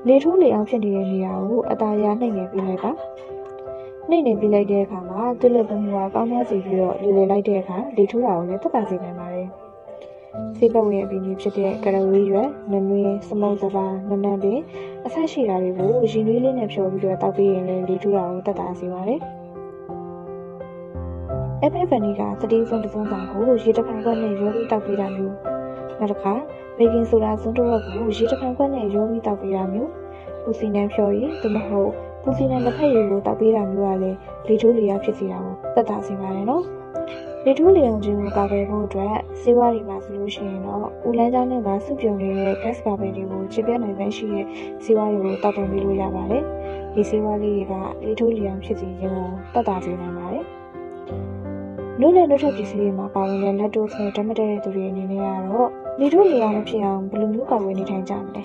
လေထိုးလေအောင်ဖြစ်နေတဲ့နေရာကိုအသာရနှိမ့်နေပြီးလိုက်ပါနှိမ့်နေပြီးလိုက်တဲ့အခါမှာသွေးလွှတ်မှုကကောင်းများစီပြီးတော့လေလိုက်တဲ့အခါလေထိုးတာကိုလည်းသက်သာစေနိုင်ပါတယ်ဆေးဘက်ဝင်အပင်ကြီးဖြစ်တဲ့ကရဝေးရွက်နနွေးစမုံစပါနနံပင်အဆက်ရှိတာတွေကိုရင်နွေးလေးနဲ့ဖြောပြီးတော့တောက်ပြီးရင်လည်းလေထိုးတာကိုသက်သာစေပါတယ်အဖက်ဖန်နီကသတိဆုံးတစ်စုံဆောင်ကိုရေတဖန်ခွက်နဲ့ရောပြီးတောက်ပေးတာမျိုးနောက်တစ်ခါဘေကင်ဆိုဒါစွန်းတစ်ဝက်ကိုရေတဖန်ခွက်နဲ့ရောပြီးတောက်ပေးတာမျိုးပူစီနံဖြောရည်သို့မဟုတ်ပူစီနံတစ်ဖက်ရည်ကိုတောက်ပေးတာမျိုးကလည်းလေထိုးလေရဖြစ်စေတာကိုသက်သာစေပါတယ်နော်လေထိုးလေအောင်ခြင်းကိုကာကွယ်ဖို့အတွက်ဆေးဝါးတွေမှာဆိုလို့ရှိရင်တော့ဦးလန်းချောင်းနဲ့ပါစုပြုံနေတဲ့ gas bubble တွေကိုချစ်ပြနိုင်တဲ့ရှိတဲ့ဆေးဝါးတွေကိုတောက်သုံးပေးလို့ရပါတယ်ဒီဆေးဝါးလေးတွေကလေထိုးလေအောင်ဖြစ်စေခြင်းကိုသက်သာစေနိုင်ပါတယ်နုနဲ့နှုတ်ထပစ္စည်းတွေမှာပါဝင်တဲ့လက်တိုးနဲ့ဓာတ်မတည့်တဲ့သူတွေအနေနဲ့ကတော့လေထိုးလေအောင်မဖြစ်အောင်ဘယ်လိုမျိုးကာကွယ်နေထိုင်ကြမလဲ